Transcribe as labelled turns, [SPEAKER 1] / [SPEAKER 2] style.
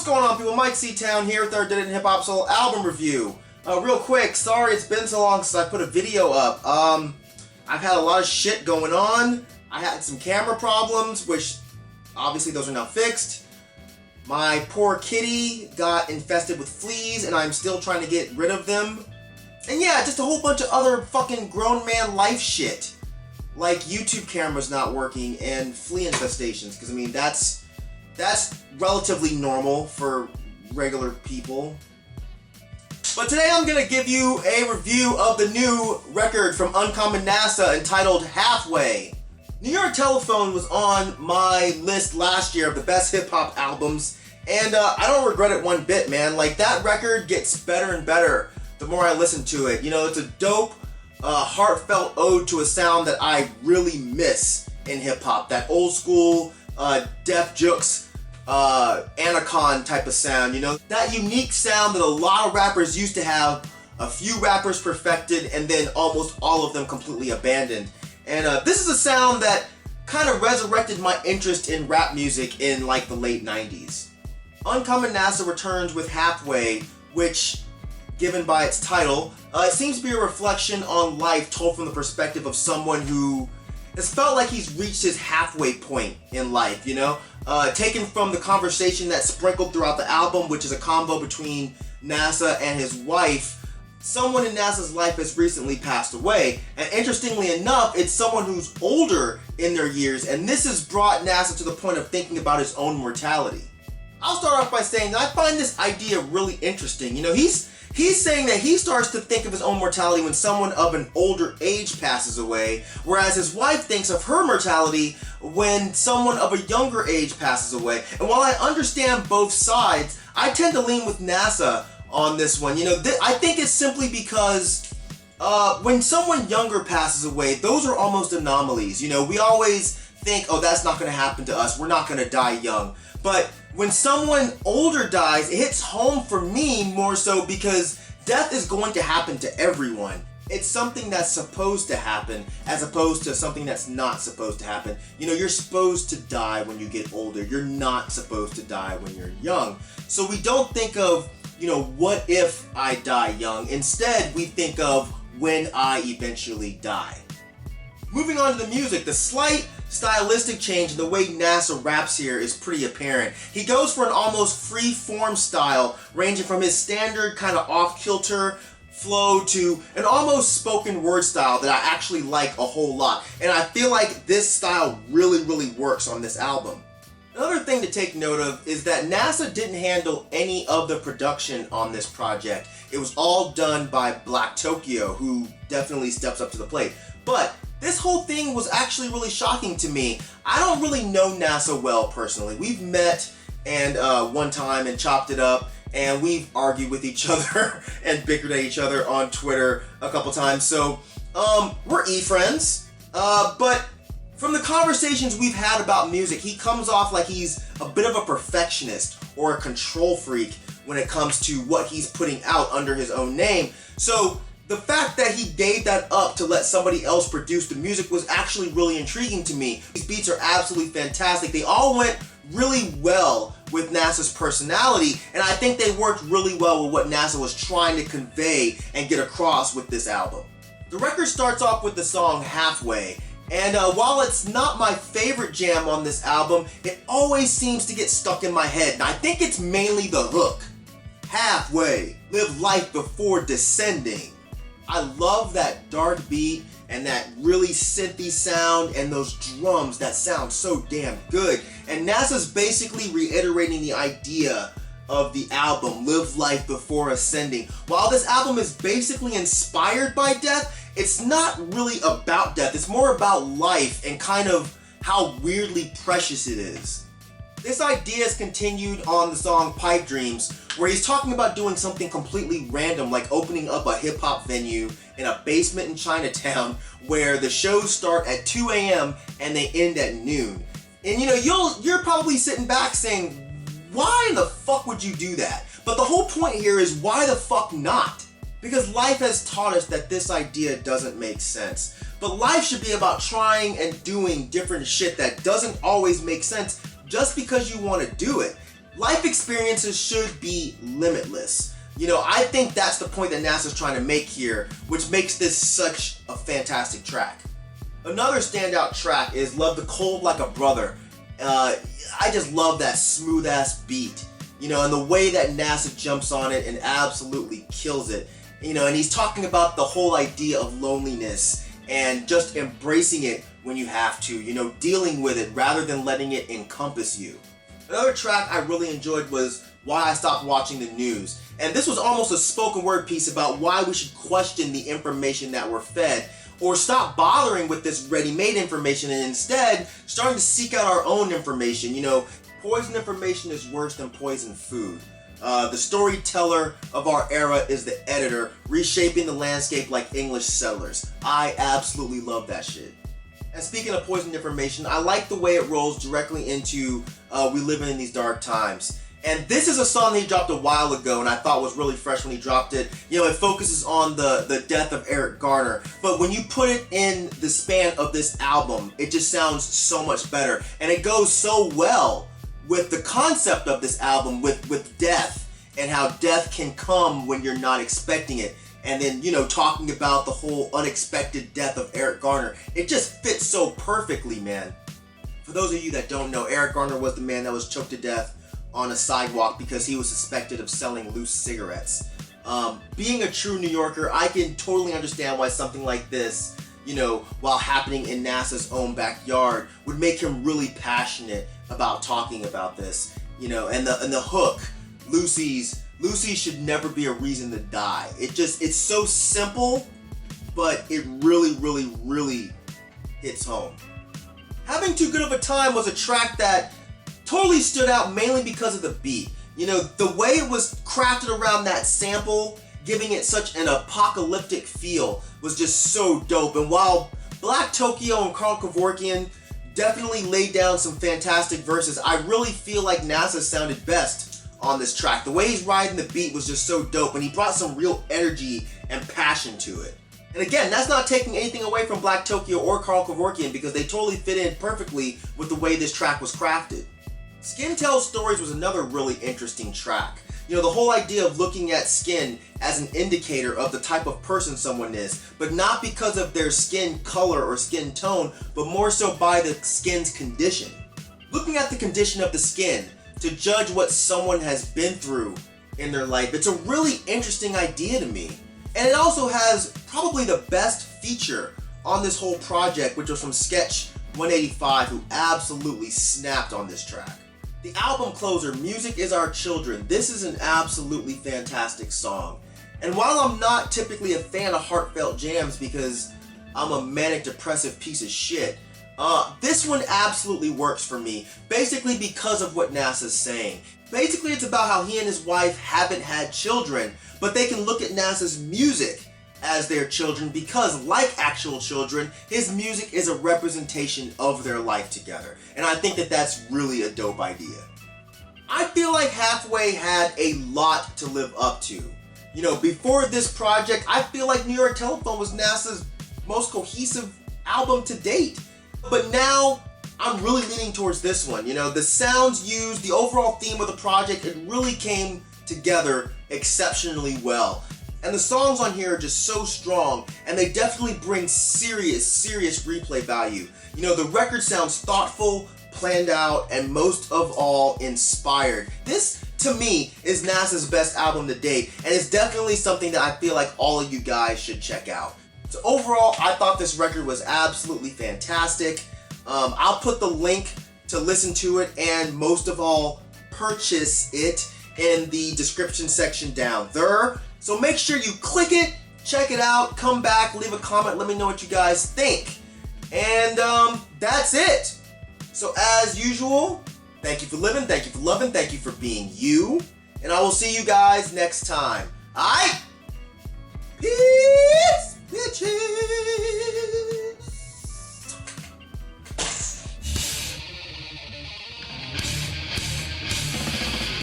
[SPEAKER 1] What's going on, people? Myke C-Town here with our Dead End Hip Hop Soul album review. Real quick, sorry it's been so long since I put a video up. I've had a lot of shit going on. I had some camera problems, which obviously those are now fixed. My poor kitty got infested with fleas, and I'm still trying to get rid of them. And yeah, just a whole bunch of other fucking grown man life shit. Like YouTube cameras not working and flea infestations, because I mean that's relatively normal for regular people. But today I'm going to give you a review of the new record from Uncommon NASA entitled Halfway. New York Telephone was on my list last year of the best hip-hop albums, and I don't regret it one bit, man. Like, that record gets better and better the more I listen to it. You know, it's a dope, heartfelt ode to a sound that I really miss in hip-hop. That old school, Def Jux, Anacon type of sound, you know? That unique sound that a lot of rappers used to have, a few rappers perfected, and then almost all of them completely abandoned. And this is a sound that kind of resurrected my interest in rap music in like the late 90s. Uncommon NASA returns with Halfway, which, given by its title, it seems to be a reflection on life told from the perspective of someone who has felt like he's reached his halfway point in life, you know? Taken from the conversation that's sprinkled throughout the album, which is a combo between NASA and his wife. Someone in NASA's life has recently passed away, and interestingly enough, it's someone who's older in their years, and this has brought NASA to the point of thinking about his own mortality. I'll start off by saying that I find this idea really interesting. You know, he's saying that he starts to think of his own mortality when someone of an older age passes away, whereas his wife thinks of her mortality when someone of a younger age passes away. And while I understand both sides, I tend to lean with NASA on this one. You know, I think it's simply because when someone younger passes away, those are almost anomalies. You know, we always think, oh, that's not going to happen to us. We're not going to die young. But when someone older dies, it hits home for me more so because death is going to happen to everyone. It's something that's supposed to happen as opposed to something that's not supposed to happen. You know, you're supposed to die when you get older. You're not supposed to die when you're young. So we don't think of, you know, what if I die young? Instead, we think of when I eventually die. Moving on to the music, the slight stylistic change in the way NASA raps here is pretty apparent. He goes for an almost free-form style, ranging from his standard kind of off-kilter flow to an almost spoken word style that I actually like a whole lot. And I feel like this style really works on this album. Another thing to take note of is that NASA didn't handle any of the production on this project. It was all done by Black Tokyo, who definitely steps up to the plate. But this whole thing was actually really shocking to me. I don't really know NASA well personally. We've met and one time and chopped it up, and we've argued with each other and bickered at each other on Twitter a couple times. So we're e-friends, but from the conversations we've had about music, he comes off like he's a bit of a perfectionist or a control freak when it comes to what he's putting out under his own name. So the fact that he gave that up to let somebody else produce the music was actually really intriguing to me. These beats are absolutely fantastic. They all went really well with NASA's personality, and I think they worked really well with what NASA was trying to convey and get across with this album. The record starts off with the song Halfway, and while it's not my favorite jam on this album, it always seems to get stuck in my head, and I think it's mainly the hook. Halfway, live life before descending. I love that dark beat and that really synthy sound and those drums that sound so damn good. And NASA's basically reiterating the idea of the album, Live Life Before Ascending. While this album is basically inspired by death, it's not really about death. It's more about life and kind of how weirdly precious it is. This idea is continued on the song Pipe Dreams, where he's talking about doing something completely random, like opening up a hip-hop venue in a basement in Chinatown where the shows start at 2 a.m. and they end at noon. And you know, you're probably sitting back saying, why in the fuck would you do that? But the whole point here is, why the fuck not? Because life has taught us that this idea doesn't make sense. But life should be about trying and doing different shit that doesn't always make sense just because you want to do it. Life experiences should be limitless. You know, I think that's the point that NASA's trying to make here, which makes this such a fantastic track. Another standout track is Love the Cold Like a Brother. I just love that smooth ass beat, you know, and the way that NASA jumps on it and absolutely kills it. You know, and he's talking about the whole idea of loneliness and just embracing it when you have to, you know, dealing with it rather than letting it encompass you. Another track I really enjoyed was Why I Stopped Watching the News. And this was almost a spoken word piece about why we should question the information that we're fed, or stop bothering with this ready-made information and instead starting to seek out our own information. You know, poison information is worse than poison food. The storyteller of our era is the editor, reshaping the landscape like English settlers. I absolutely love that shit. And speaking of poison information, I like the way it rolls directly into We Live in These Dark Times. And this is a song that he dropped a while ago and I thought was really fresh when he dropped it. You know, it focuses on the death of Eric Garner. But when you put it in the span of this album, it just sounds so much better. And it goes so well with the concept of this album, with death and how death can come when you're not expecting it. And then, you know, talking about the whole unexpected death of Eric Garner. It just fits so perfectly, man. For those of you that don't know, Eric Garner was the man that was choked to death on a sidewalk because he was suspected of selling loose cigarettes. Being a true New Yorker, I can totally understand why something like this, you know, while happening in NASA's own backyard, would make him really passionate about talking about this. You know, and the hook, Lucy should never be a reason to die. It's so simple, but it really hits home. Having Too Good of a Time was a track that totally stood out mainly because of the beat. You know, the way it was crafted around that sample, giving it such an apocalyptic feel, was just so dope. And while Black Tokyo and Carl Kevorkian definitely laid down some fantastic verses, I really feel like NASA sounded best on this track. The way he's riding the beat was just so dope, and he brought some real energy and passion to it. And again, that's not taking anything away from Black Tokyo or Carl Kevorkian because they totally fit in perfectly with the way this track was crafted. Skin Tells Stories was another really interesting track. You know, the whole idea of looking at skin as an indicator of the type of person someone is, but not because of their skin color or skin tone, but more so by the skin's condition. Looking at the condition of the skin to judge what someone has been through in their life, it's a really interesting idea to me. And it also has probably the best feature on this whole project, which was from Sketch 185, who absolutely snapped on this track. The album closer, Music Is Our Children. This is an absolutely fantastic song. And while I'm not typically a fan of heartfelt jams because I'm a manic depressive piece of shit, this one absolutely works for me, basically because of what NASA's saying. Basically, it's about how he and his wife haven't had children, but they can look at NASA's music as their children because, like actual children, his music is a representation of their life together. And I think that that's really a dope idea. I feel like Halfway had a lot to live up to. You know, before this project, I feel like New York Telephone was NASA's most cohesive album to date. But now, I'm really leaning towards this one. You know, the sounds used, the overall theme of the project, it really came together exceptionally well. And the songs on here are just so strong, and they definitely bring serious replay value. You know, the record sounds thoughtful, planned out, and most of all, inspired. This, to me, is NASA's best album to date, and it's definitely something that I feel like all of you guys should check out. So overall, I thought this record was absolutely fantastic. I'll put the link to listen to it, and most of all, purchase it in the description section down there. So make sure you click it, check it out, come back, leave a comment, let me know what you guys think. And that's it. So as usual, thank you for living, thank you for loving, thank you for being you. And I will see you guys next time. Alright? Peace, bitches.